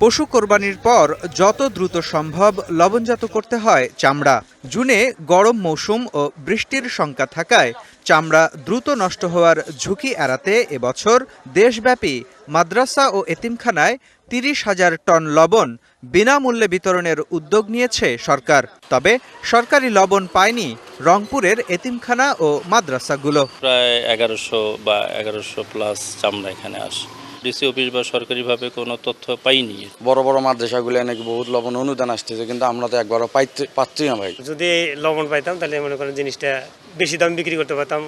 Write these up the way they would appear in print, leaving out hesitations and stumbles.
পশু কোরবানির পর যত দ্রুত সম্ভব লবণজাত করতে হয় চামড়া। জুনে গরম মৌসুম ও বৃষ্টির শঙ্কা থাকায় চামড়া দ্রুত নষ্ট হওয়ার ঝুঁকি এড়াতে এবছর দেশব্যাপী মাদ্রাসা ও এতিমখানায় ৩০,০০০ টন লবণ বিনামূল্যে বিতরণের উদ্যোগ নিয়েছে সরকার। তবে সরকারি লবণ পায়নি রংপুরের এতিমখানা ও মাদ্রাসাগুলো। প্রায় ১১০০ বা ১১০০ প্লাস চামড়া এখানে আসে। ডিসি অফিস বা সরকারিভাবে কোনো তথ্য পাইনি। বড় বড় মাদ্রাসাগুলো নাকি বহুত লবণ অনুদান আসতেছে, কিন্তু আমরা তো একবারও পাচ্ছি না ভাই। যদি লবণ পাইতাম তাহলে মনে করেন জিনিসটা বেশি দাম বিক্রি করতে পারতাম।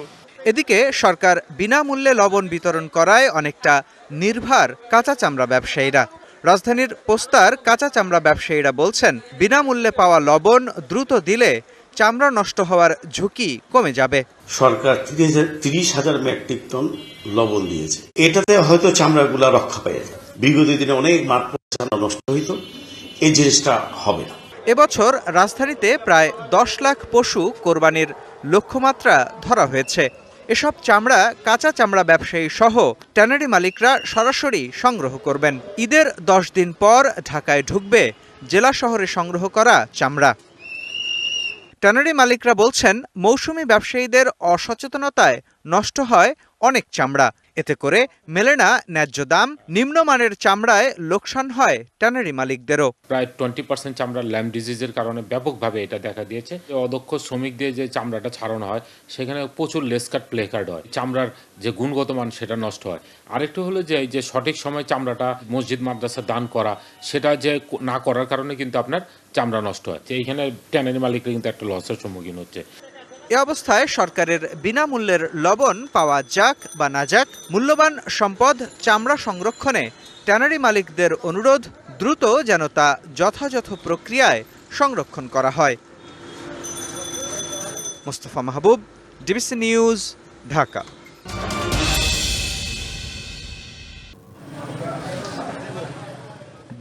এদিকে সরকার বিনামূল্যে লবণ বিতরণ করায় অনেকটা নির্ভর কাঁচা চামড়া ব্যবসায়ীরা। রাজধানীর পোস্তার কাঁচা চামড়া ব্যবসায়ীরা বলছেন, বিনামূল্যে পাওয়া লবণ দ্রুত দিলে চামড়া নষ্ট হওয়ার ঝুঁকি কমে যাবে। সরকার ৩০,০০০ মেট্রিক টন লবণ দিয়েছে, এটাতে হয়তো চামড়াগুলা রক্ষা পেয়ে যায়। বিগত দিনে অনেক মাঠ নষ্ট হইত, এই জিনিসটা হবে না। এবছর রাজধানীতে প্রায় ১০ লাখ পশু কোরবানির লক্ষ্যমাত্রা ধরা হয়েছে। এসব চামড়া কাঁচা চামড়া ব্যবসায়ী সহ ট্যানারি মালিকরা সরাসরি সংগ্রহ করবেন। ঈদের ১০ দিন পর ঢাকায় ঢুকবে জেলা শহরে সংগ্রহ করা চামড়া। ট্যানারি মালিকরা বলছেন, মৌসুমি ব্যবসায়ীদের অসচেতনতায় নষ্ট হয় অনেক চামড়া। এতে করে মেলে না ন্যায্য দাম, নিম্নমানের চামড়ায় লোকসান হয় ট্যানারি মালিকদেরও। প্রায় 20% চামড়া ল্যাম্প ডিজিজের কারণে ব্যাপকভাবে এটা দেখা দিয়েছে। অদক্ষ শ্রমিক দিয়ে যে চামড়াটা ছাড়ানো হয় সেখানে প্রচুর লেসকাট প্লেকার্ড হয়, চামড়ার যে গুণগত মান সেটা নষ্ট হয়। আরেকটু হলো যে সঠিক সময় চামড়াটা মসজিদ মাদ্রাসা দান করা, সেটা যে না করার কারণে কিন্তু আপনার চামড়া নষ্ট হয়। এইখানে ট্যানারি মালিকরা কিন্তু একটা লসের সম্মুখীন হচ্ছে। এ অবস্থায় সরকারের বিনামূল্যের লবণ পাওয়া যাক বা না যাক, মূল্যবান সম্পদ চামড়া সংরক্ষণে ট্যানারি মালিকদের অনুরোধ, দ্রুত যেন তা যথাযথ প্রক্রিয়ায় সংরক্ষণ করা হয়। মোস্তফা মাহবুব, ডিবিসি নিউজ, ঢাকা।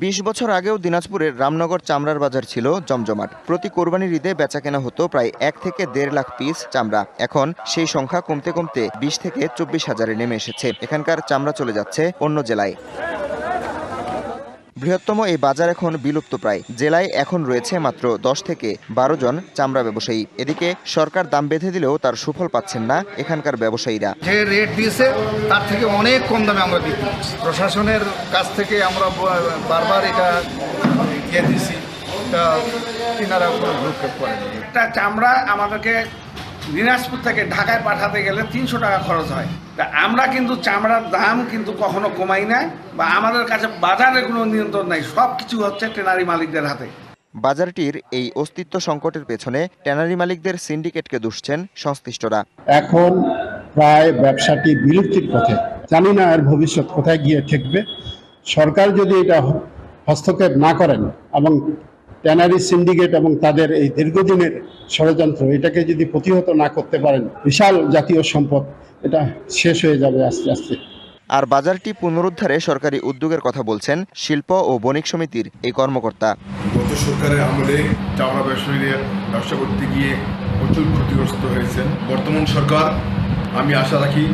২০ বছর আগেও দিনাজপুরের রামনগর চামড়ার বাজার ছিল জমজমাট। প্রতি কোরবানির ঈদে বেচাকেনা হতো প্রায় ১ থেকে ১.৫ লাখ পিস চামড়া। এখন সেই সংখ্যা কমতে কমতে ২০ থেকে ২৪,০০০-এ নেমে এসেছে। এখানকার চামড়া চলে যাচ্ছে অন্য জেলায়। বৃহত্তম এই বাজার এখন বিলুপ্ত প্রায়। জেলায় এখন রয়েছে মাত্র ১০ থেকে ১২ জন চামড়া ব্যবসায়ী। এদিকে সরকার দাম বেঁধে দিলেও তার সুফল পাচ্ছেন না এখানকার ব্যবসায়ীরা। যে রেট দিয়েছে তার থেকে অনেক কম দামে আমরা বিক্রি করছি। প্রশাসনের কাছ থেকে আমরা বারবার এটা দিয়ে দিচ্ছি, তিনারা কোনো ভ্রুক্ষেপ করেন। একটা চামড়া আমাদেরকে দিনাজপুর থেকে ঢাকায় পাঠাতে গেলে ৩০০ টাকা খরচ হয়। তা আমরা কিন্তু চামড়ার দাম কিন্তু কখনো কমাই নাই, বা আমাদের কাছে বাজারে কোনো নিয়ন্ত্রণ নাই, সব কিছু হচ্ছে ট্যানারি মালিকদের হাতে। বাজারটির এই অস্তিত্ব সংকটের পেছনে ট্যানারি মালিকদের সিন্ডিকেটকে দুষছেন সংশ্লিষ্টরা। এখন প্রায় ব্যবসাটি বিলুপ্তির পথে, জানি না এর ভবিষ্যৎ কোথায় গিয়ে ঠেকবে। সরকার যদি এটা হস্তক্ষেপ না করেন এবং ট্যানারি সিন্ডিকেট এবং তাদের এই দীর্ঘদিনের ষড়যন্ত্র এটাকে যদি প্রতিহত না করতে পারেন, বিশাল জাতীয় সম্পদ এটা শেষ হয়ে যাবে আস্তে আস্তে। আর বাজারটি পুনরুদ্ধারে সরকারি উদ্যোগের কথা বলছেন শিল্প ও বণিক সমিতির এই কর্মকর্তা। গত সরকারের আমলে চামড়া ব্যবসায়ীরা ব্যবসা করতে গিয়ে প্রচুর ক্ষতিগ্রস্ত হয়েছেন। বর্তমান সরকার, আমি আশা রাখি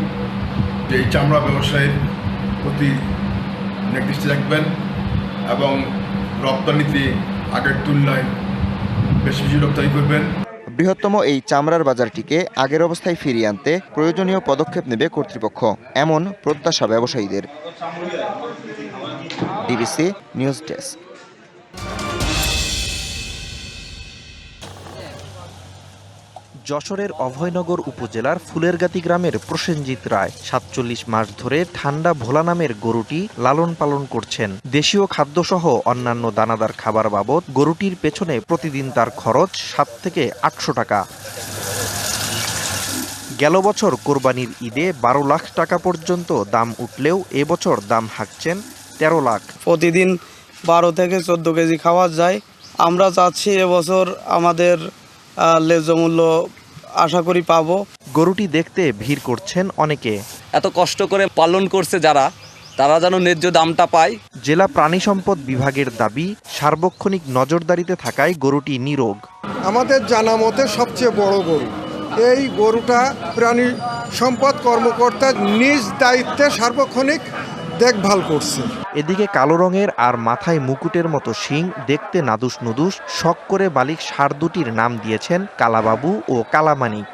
যে এই চামড়া ব্যবসায়ের প্রতি দৃষ্টি রাখবেন এবং রপ্তানিতে আগের তুলনায় বেশি রপ্তানি করবেন। বৃহত্তম এই চামড়ার বাজারটিকে আগের অবস্থায় ফিরিয়ে আনতে প্রয়োজনীয় পদক্ষেপ নেবে কর্তৃপক্ষ, এমন প্রত্যাশা ব্যবসায়ীদের। DBC news desk. যশোরের অভয়নগর উপজেলার ফুলেরগাতি গ্রামের প্রসেনজিৎ রায় ৪৭ মাস ধরে ঠান্ডা ভোলা নামের গরুটি লালন পালন করছেন। দেশীয় খাদ্যসহ অন্যান্য দানাদার খাবার বাবদ গরুটির পেছনে প্রতিদিন তার খরচ ৭ থেকে ৮০০ টাকা। গেল বছর কোরবানির ঈদে ১২ লাখ টাকা পর্যন্ত দাম উঠলেও এবছর দাম হাঁকছেন ১৩ লাখ। প্রতিদিন ১২ থেকে ১৪ কেজি খাওয়া যায়। আমরা চাচ্ছি এবছর আমাদের ন্যায্য মূল্য আশা করি পাবো। গরুটি দেখতে ভিড় করছেন অনেকে। এত কষ্ট করে পালন করছে যারা, তারা যেন ন্যায্য দামটা পায়। জেলা প্রাণী সম্পদ বিভাগের দাবি, সার্বক্ষণিক নজরদারিতে থাকায় গরুটি নিরোগ। আমাদের জানা মতে সবচেয়ে বড় গরু। এই গরুটা প্রাণী সম্পদ কর্মকর্তা নিজ দায়িত্বে সার্বক্ষণিক দেখভাল করছে। এদিকে কালো রঙের আর মাথায় মুকুটের মতো শিং, দেখতে নাদুস নুদুস, শখ করে বালিক ষাঁড় দুটির নাম দিয়েছেন কালাবাবু ও কালামানিক।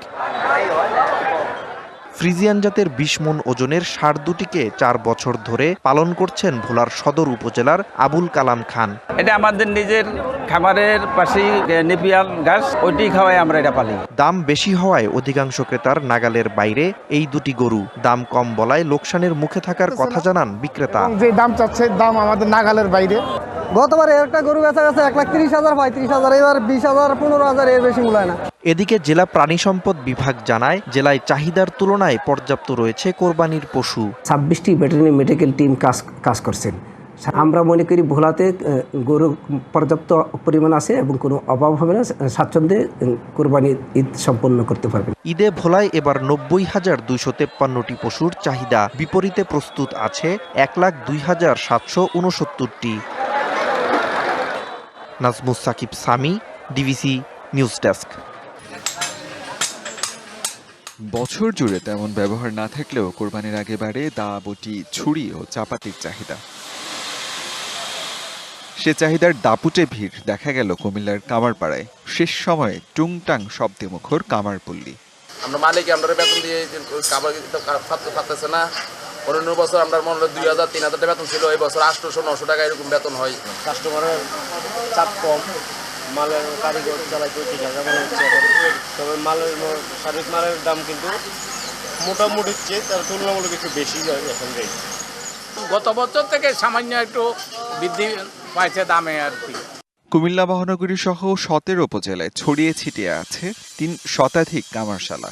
ফ্রিজিয়ান জাতের 20 মণ ওজনের ষাঁড় দুটিকে 4 বছর ধরে পালন করছেন ভোলার সদর উপজেলার আবুল কালাম খান। এটা আমাদের নিজের খাবারের পাশেই নেপিয়ার ঘাস, ওইটি খাওয়াই আমরা এটা পালি। দাম বেশি হওয়ায় অধিকাংশ ক্রেতার নাগালের বাইরে এই দুটি গরু। দাম কম বলায় লোকসানের মুখে থাকার কথা জানান বিক্রেতা। যে দাম চাচ্ছে দাম আমাদের নাগালের বাইরে। গতবারে একটা গরু বেচা গেছে 1,30,000 35,000, এবার 20,000 15,000 এর বেশি মূল্য না। এদিকে জেলা প্রাণী সম্পদ বিভাগ জানায় জেলায় চাহিদার তুলনায় পর্যাপ্ত রয়েছে কোরবানির পশু। 26টি ভেটেরিনারি মেডিকেল টিম কাজ করছেন। আমরা মনে করি ভোলাতে গরু পর্যাপ্ত পরিমাণ আছে এবং কোনো অভাব হবে না, স্বাচ্ছন্দ্যে কোরবানির ঈদ সম্পন্ন করতে পারবেন। ঈদে ভোলায় এবার 90,253টি পশুর চাহিদা, বিপরীতে প্রস্তুত আছে 1,02,769টি। Nazmus Sakib Sami, DBC news desk. বছর জুড়ে তেমন ব্যবহার না থাকলেও কোরবানির আগে বাড়ে দা, বটি, ছুরি ও চাপাতির চাহিদা। সে চাহিদার দাপুটে ভিড় দেখা গেল কুমিল্লার কামারপাড়ায়। শেষ সময়ে টুংটাং শব্দে মুখর কামারপল্লী। আমরা মালিক আমরা বেতন দিয়ে খাবার খাচ্ছে না। অন্য বছর আমরা মনে হয় 2,000-3,000 টাকা বেতন ছিল, এই বছর 800-900 টাকা এরকম বেতন হয়। কাস্টমারের চাপ কম, মালের কারিগর চালাইতে ঠিক আছে মনে হচ্ছে। তবে সার্ভিস মালের দাম কিন্তু মোটামুটি চেয়ে তার তুলনামূলক একটু বেশি হয় এখন রেট। গত বছর থেকে সামান্য একটু বৃদ্ধি পাইছে দামে আর কি। কুমিল্লা মহানগরী সহ 17 উপজেলায় ছড়িয়ে ছিটিয়ে আছে 3 শতাধিক কামারশালা।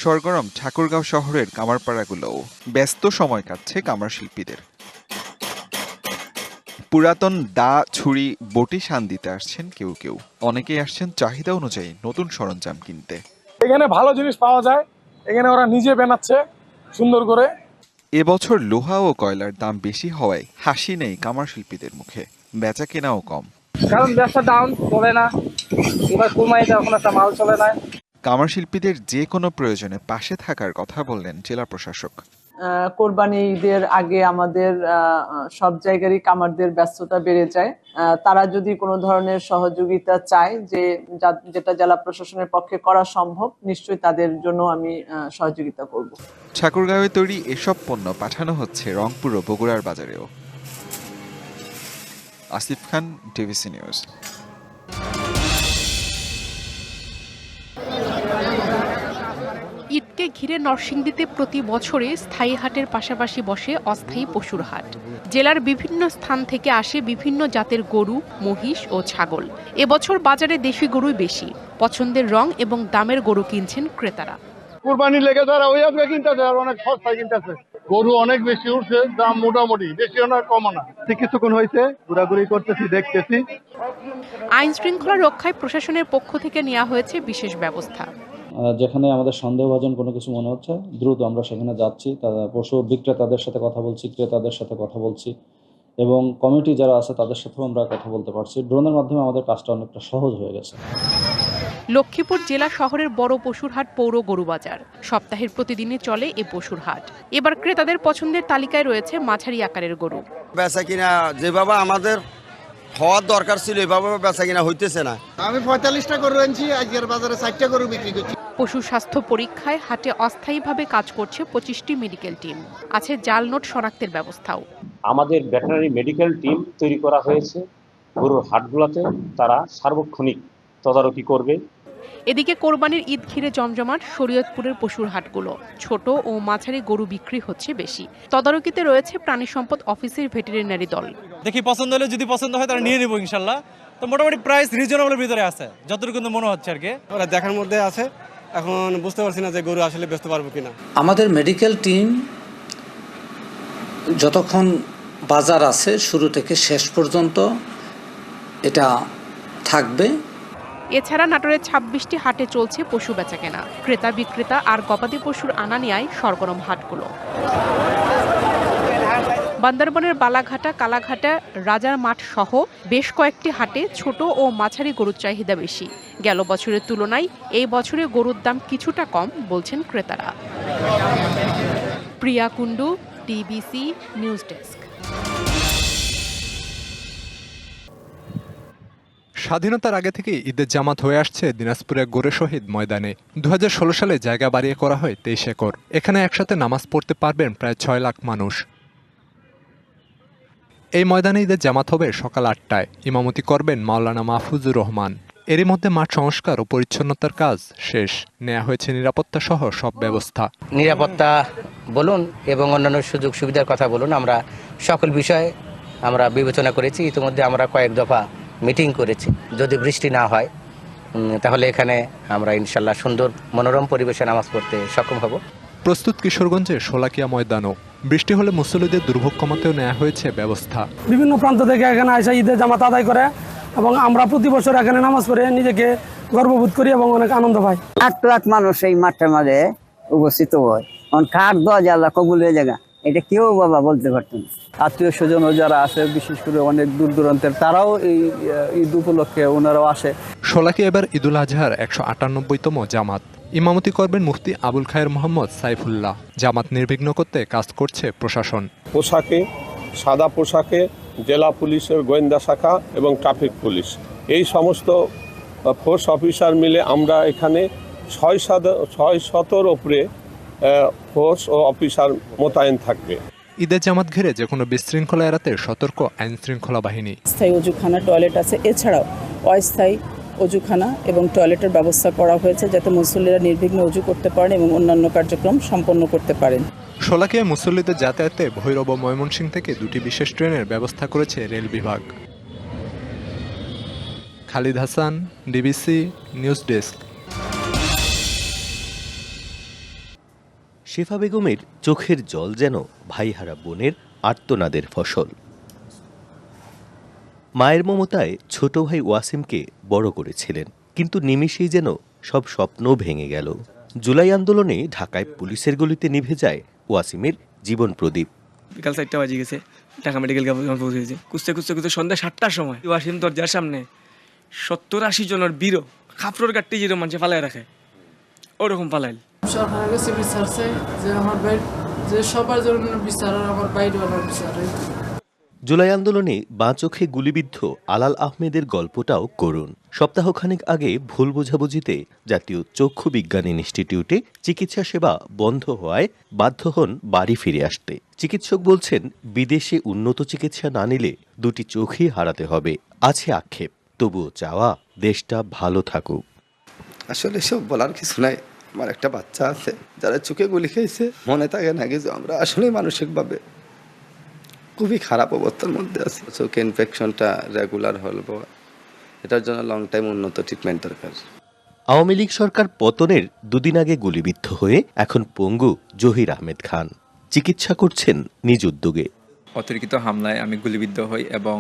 সরগরম ঠাকুরগাঁও শহরের কামারপাড়াগুলোও ব্যস্ত সময় কাটছে কামার শিল্পীদের। পুরাতন দা, ছুরি, বটি শান দিতে আসছেন কেউ কেউ। অনেকেই আসছেন চাহিদা অনুযায়ী নতুন সরঞ্জাম কিনতে। এখানে ভালো জিনিস পাওয়া যায়, এখানে ওরা নিজে বানাচ্ছে সুন্দর করে। এবছর লোহা ও কয়লার দাম বেশি হওয়ায় হাসি নেই কামার শিল্পীদের মুখে, বেচা কেনাও কম। কারণ ব্যবসা ডাউন চলে না, এবার কমাই যখন একটা মাল চলে না। কামার শিল্পীদের যে কোনো প্রয়োজনে পাশে থাকার কথা বললেন জেলা প্রশাসক। কোরবানি ঈদের আগে আমাদের সব জায়গারই কামারদের ব্যস্ততা বেড়ে যায়। তারা যদি কোনো ধরনের সহযোগিতা চায় যেটা জেলা প্রশাসনের পক্ষে করা সম্ভব, নিশ্চয়ই তাদের জন্য আমি সহযোগিতা করব। ঠাকুরগাঁওয়ে তৈরি এসব পণ্য পাঠানো হচ্ছে রংপুর ও বগুড়ার বাজারেও। আসিফ খান, ডিভিসি নিউজ। ঈদকে ঘিরে নরসিংদীতে প্রতি বছরে স্থায়ী হাটের পাশাপাশি বসে অস্থায়ী পশুর হাট। জেলার বিভিন্ন স্থান থেকে আসে বিভিন্ন জাতের গরু, মহিষ ও ছাগল। এবছর বাজারে দেশি গরুই বেশি। পছন্দের রং এবং দামের গরু কিনছেন ক্রেতারা। কুরবানি লেগে যারা ওই আজকে কিনতেছে আর অনেক সস্তায় কিনতেছে। গরু অনেক বেশি উঠছে, দাম মোটামুটি, বেশি না কম না। কিছুক্ষণ হয়েছে ঘোরাঘুরি করতেছি, দেখতেছি। আইন শৃঙ্খলা রক্ষায় প্রশাসনের পক্ষ থেকে নেওয়া হয়েছে বিশেষ ব্যবস্থা। যেখানে আমাদের সন্দেহভাজন কোনো কিছু মনে হচ্ছে দ্রুত আমরা সেখানে যাচ্ছি, পশু বিক্রেতাদের সাথে কথা বলছি, ক্রেতাদের সাথে কথা বলছি এবং কমিটি যারা আছে তাদের সাথেও আমরা কথা বলতে পারছি। ড্রোনের মাধ্যমে আমাদের কাজটা অনেকটা সহজ হয়ে গেছে। লক্ষ্মীপুর জেলা শহরের বড় পশুর হাট পৌর গরু বাজার। সপ্তাহের প্রতিদিনে চলে এই পশুর হাট। এবার ক্রেতাদের পছন্দের তালিকায় রয়েছে মাঝারি আকারের গরু। বেচা কিনা যেভাবে আমাদের হওয়ার দরকার ছিল এভাবে বেচা কিনা হইতেছে না। আমি 45টা গরু আনছি, আজকের বাজারে 60টা গরু বিক্রি করছি। পশু স্বাস্থ্য পরীক্ষায় হাটে অস্থায়ীভাবে কাজ করছে 25টি মেডিকেল টিম। আছে জাল নোট শনাক্তের ব্যবস্থাও। আমাদের ভেটেরিনারি মেডিকেল টিম তৈরি করা হয়েছে গরুর হাটগুলোতে, তারা সার্বক্ষণিক তদারকি করবে। এদিকে কোরবানির ঈদ ঘিরে জমজমাট শরীয়তপুরের পশুর হাটগুলো। ছোট ও মাঝারি গরু বিক্রি হচ্ছে বেশি। তদারকিতে রয়েছে প্রাণী সম্পদ অফিসের ভেটেরিনারি দল। দেখি পছন্দ হলে, যদি পছন্দ হয় তারা নিয়ে নেব ইনশাল্লাহ। তো মোটামুটি প্রাইস রিজনেবলের ভিতরে আছে, যতটুকু মনে হচ্ছে আর কি। ওরা দেখার মধ্যে আছে, এখন বুঝতে পারছি না যে গরু আসলে বেচতে পারবো কিনা। আমাদের মেডিকেল টিম যতক্ষণ বাজার আছে শুরু থেকে শেষ পর্যন্ত এটা থাকবে। এছাড়া নাটোরের 26টি হাটে চলছে পশু বেচাকেনা। ক্রেতা বিক্রেতা আর গবাদি পশুর আনা নেয়ায় সরগরম হাটগুলো। বান্দরবনের বালাঘাটা, কালাঘাটা, রাজার মাঠ সহ বেশ কয়েকটি হাটে ছোট ও মাঝারি গরুর চাহিদা বেশি। গেল বছরের তুলনায় এই বছরে গরুর দাম কিছুটা কম বলছেন ক্রেতারা। প্রিয়া কুন্ডু, ডিবিসি নিউজ ডেস্ক। স্বাধীনতার আগে থেকে ঈদের জামাত হয়ে আসছে দিনাজপুরের গোরে শহীদ ময়দানে। 2016 সালে জায়গা বাড়িয়ে করা হয় 23 একর। এখানে একসাথে নামাজ পড়তে পারবেন প্রায় 6 লাখ মানুষ। এই ময়দানে ঈদের জামাত হবে সকাল 8টায়। ইমামতি করবেন মাওলানা মাহফুজুর রহমান। এরই মধ্যে মাঠ সংস্কার ও পরিচ্ছন্নতার কাজ শেষ। নেওয়া হয়েছে নিরাপত্তা সহ সব ব্যবস্থা। নিরাপত্তা বলুন এবং অন্যান্য সুযোগ সুবিধার কথা বলুন, আমরা সকল বিষয়ে আমরা বিবেচনা করেছি। ইতিমধ্যে আমরা কয়েক দফা মিটিং করেছি। যদি বৃষ্টি না হয় তাহলে এখানে আমরা ইনশাল্লাহ সুন্দর মনোরম পরিবেশে নামাজ পড়তে সক্ষম হব। প্রস্তুত কিশোরগঞ্জের শোলাকিয়া ময়দানও। বৃষ্টি হলে মুসল্লিদের দুর্ভোগ কমাতেও নেওয়া হয়েছে ব্যবস্থা। বিভিন্ন প্রান্ত থেকে এখানে এসে ঈদের জামাত আদায় করে এবং আমরা প্রতি বছর এখানে নামাজ পড়ে নিজেকে গর্ববোধ করি এবং অনেক আনন্দ পাই। 8 লাখ মানুষ এই মাঠের মাঝে উপস্থিত হয়। কার দোয়া আল্লাহ কবুলের জায়গা এটা কেউ বাবা বলতে পারতেন। আত্মীয় স্বজনও যারা আছে, বিশেষ করে অনেক দূর দূরান্তের, তারাও এই ঈদ উপলক্ষে ওনারাও আসে। শোলাকিয়া এবার ঈদুল আজহার 198তম জামাত। ইমামতি করবেন মুফতি আবুল খায়ের মোহাম্মদ সাইফুল্লাহ। জামাত নির্বিঘ্ন করতে কাজ করছে প্রশাসন। পোশাকে, সাদা পোশাকে জেলা পুলিশের গোয়েন্দা শাখা এবং ট্রাফিক পুলিশ, এই সমস্ত ফোর্স অফিসার মিলে আমরা এখানে 600-700 উপরে ফোর্স ও অফিসার মোতায়েন থাকবে। ঈদের জামাত ঘিরে যে কোনো বিশৃঙ্খলা এড়াতে সতর্ক আইন শৃঙ্খলা বাহিনী। স্থায়ী অজুখানা, টয়লেট আছে, এছাড়াও অস্থায়ী অজুখানা এবং টয়লেটের ব্যবস্থা করা হয়েছে যাতে মুসল্লিরা নির্বিঘ্নে অজু করতে পারেন এবং অন্যান্য কার্যক্রম সম্পন্ন করতে পারেন। শোলাকিয়ায় মুসল্লিদের যাতায়াতে ভৈরব ও ময়মনসিংহ থেকে 2টি বিশেষ ট্রেনের ব্যবস্থা করেছে রেল বিভাগ। Khalid Hasan, DBC news desk. Shefa বেগমের চোখের জল যেন ভাইহারা বোনের আর্তনাদের ফসল। মায়ের মমতায় ছোট ভাই ওয়াসিমকে বড় করেছিলেন, কিন্তু নিমেষেই যেন সব স্বপ্ন ভেঙে গেল। জুলাই আন্দোলনে ঢাকায় পুলিশের গুলিতে নিভে যায় ওয়াসিমের জীবন প্রদীপ। বিকাল 4টা বাজে গেছে, ঢাকা মেডিকেল ক্যাম্পে পৌঁছেছে। খুঁজতে সন্ধ্যা 7টার সময় ওয়াসিম দরজার সামনে 70-80 জনের বীরও খাপড়োর গাড়টি যেরকম মানুষে পালায় রাখে ওরকম পালাইল। সরকারের কাছে বিচার চাই যে আমার ভাই যে সবার জন্য বিচার, আমার বাইরে বিচার। জুলাই আন্দোলনে বাঁ চোখে গুলিবিদ্ধ আলাল আহমেদের গল্পটাও করুন। সপ্তাহখানেক আগে ভুল বোঝাবুঝিতে জাতীয় চক্ষু বিজ্ঞান ইনস্টিটিউটে চিকিৎসা সেবা বন্ধ হওয়ায় বাধ্য হন বাড়ি ফিরে আসতে। চিকিৎসক বলছেন বিদেশে উন্নত চিকিৎসা না নিলে 2টি চোখই হারাতে হবে। আছে আক্ষেপ, তবুও চাওয়া দেশটা ভালো থাকুক। আসলে সব বলার কিছু নাই। আমার একটা বাচ্চা আছে যারা চোখে গুলি খেয়েছে, মনে থাকে না কিছু। আমরা আসলে মানসিকভাবে খুবই খারাপ অবস্থার মধ্যে আছি। চোখে ইনফেকশনটা রেগুলার হলব, এটার জন্য লং টাইম উন্নত ট্রিটমেন্ট দরকার। আওয়ামী লীগ সরকার পতনের 2 দিন আগে গুলিবিদ্ধ হয়ে এখন পঙ্গু জহির আহমেদ খান চিকিৎসা করছেন নিজ উদ্যোগে। অতর্কিত হামলায় আমি গুলিবিদ্ধ হই এবং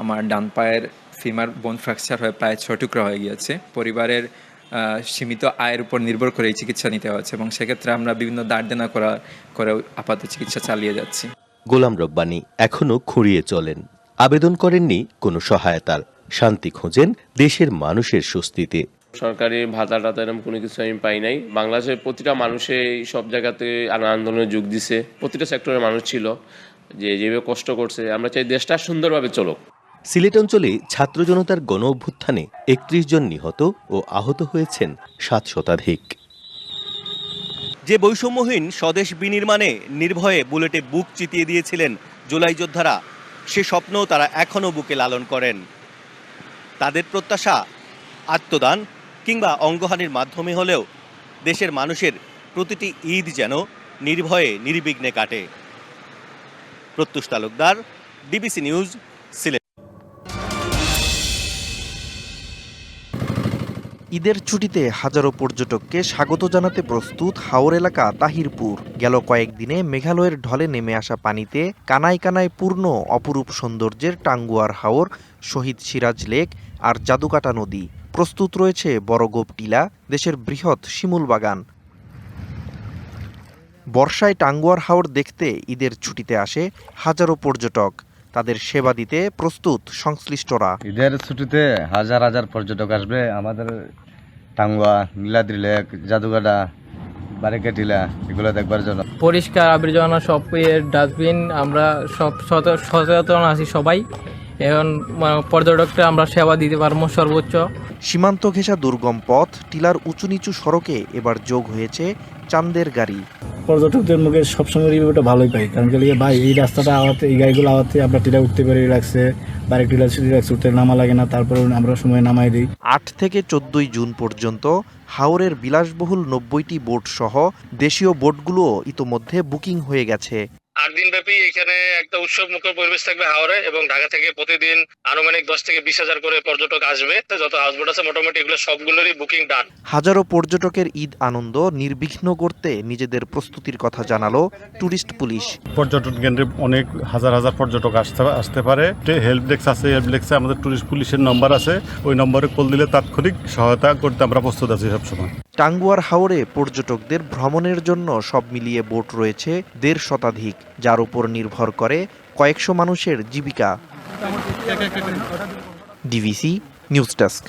আমার ডান পায়ের ফিমার বোন ফ্র্যাকচার হয়ে প্রায় 6 টুকরা হয়ে গিয়েছে। পরিবারের সীমিত আয়ের উপর নির্ভর করে এই চিকিৎসা নিতে হচ্ছে এবং সেক্ষেত্রে আমরা বিভিন্ন দাঁড় করে আপাতত চিকিৎসা চালিয়ে যাচ্ছি। গোলাম রব্বানী এখনো খুঁড়িয়ে চলেন, আবেদন করেননি কোনো সহায়তার। শান্তি খোঁজেন দেশের মানুষের স্বস্তিতে। সরকারি ভাতা টাতা এরকম কোনো কিছু আমি পাই নাই। বাংলাদেশের প্রতিটা মানুষে সব জায়গাতে আন্দোলনে যোগ দিছে, প্রতিটা সেক্টরের মানুষ ছিল যে যেভাবে কষ্ট করছে। আমরা চাই দেশটা সুন্দরভাবে চলুক। সিলেট অঞ্চলে ছাত্র জনতার গণ অভ্যুত্থানে 31 জন নিহত ও আহত হয়েছেন 7 শতাধিক। যে বৈষম্যহীন স্বদেশ বিনির্মাণে নির্ভয়ে বুলেটে বুক চিতিয়ে দিয়েছিলেন জুলাই যোদ্ধারা, সে স্বপ্ন তারা এখনও বুকে লালন করেন। তাদের প্রত্যাশা আত্মদান কিংবা অঙ্গহানির মাধ্যমে হলেও দেশের মানুষের প্রতিটি ঈদ যেন নির্ভয়ে নির্বিঘ্নে কাটে। প্রত্যুষ তালুকদার, ডিবিসি নিউজ, সিলেট। ঈদের ছুটিতে হাজারো পর্যটককে স্বাগত জানাতে প্রস্তুত হাওর এলাকা তাহিরপুর। গেল কয়েকদিনে মেঘালয়ের ঢলে নেমে আসা পানিতে কানায় কানায় পূর্ণ অপরূপ সৌন্দর্যের টাঙ্গুয়ার হাওর, শহীদ সিরাজ লেক আর জাদুকাটা নদী। প্রস্তুত রয়েছে বড়গোপ টিলা, দেশের বৃহৎ শিমুল বাগান। বর্ষায় টাঙ্গুয়ার হাওর দেখতে ঈদের ছুটিতে আসে হাজারো পর্যটক। তাদের সেবা দিতে প্রস্তুত সংশ্লিষ্টরা। ঈদের ছুটিতে হাজার হাজার পর্যটক আসবে আমাদের টাঙ্গুয়া, নীলাদ্রি লেক, জাদুকাটা বারিকা টিলা এগুলো দেখবার জন্য। পরিষ্কার আবর্জনা সব ডাস্টবিন, আমরা সব সচেতন আছি সবাই। এখন পর্যটককে আমরা সেবা দিতে পারবো সর্বোচ্চ। সীমান্ত ঘেঁষা দুর্গম পথ, টিলার উঁচু নিচু সড়কে এবার যোগ হয়েছে চাঁদের গাড়ি। পর্যটকদের মুখে সবসময় রিভিউটা ভালোই পাই, কারণ ভাই এই রাস্তাটা আওয়াতে, এই গাড়িগুলো আওয়াতে আমরা টিলা উঠতে পারি রিল্যাক্সে, বাইরে টিলা রিল্যাক্স উঠতে নামা লাগে না, তারপরে আমরা সময় নামাই দিই। 8 থেকে 14 জুন পর্যন্ত হাওরের বিলাসবহুল 90টি বোট সহ দেশীয় বোটগুলোও ইতোমধ্যে বুকিং হয়ে গেছে। 8 দিন ব্যাপী এখানে একটা উৎসব মুখর পরিবেশ থাকবে হাওরে, এবং ঢাকা থেকে প্রতিদিন আনুমানিক 10 থেকে 20,000 করে পর্যটক আসবে। যত হাউসবোট আছে মোটামুটি এগুলো সবগুলোরই বুকিং ডান। হাজারো পর্যটকের ঈদ আনন্দ নির্বিঘ্ন করতে নিজেদের প্রস্তুতির কথা জানালো টুরিস্ট পুলিশ। পর্যটন কেন্দ্রে অনেক হাজার হাজার পর্যটক আসতে পারে। হেল্প ডেস্ক আছে, হেল্প ডেস্কে আমাদের টুরিস্ট পুলিশের নম্বর আছে, ওই নম্বরে কল দিলে তাৎক্ষণিক সহায়তা করতে আমরা প্রস্তুত আছি সবসময়। টাঙ্গুয়ার হাওরে পর্যটকদের ভ্রমণের জন্য সব মিলিয়ে বোট রয়েছে 1.5 শতাধিক, যার উপর নির্ভর করে কয়েকশো মানুষের জীবিকা। DVC news desk.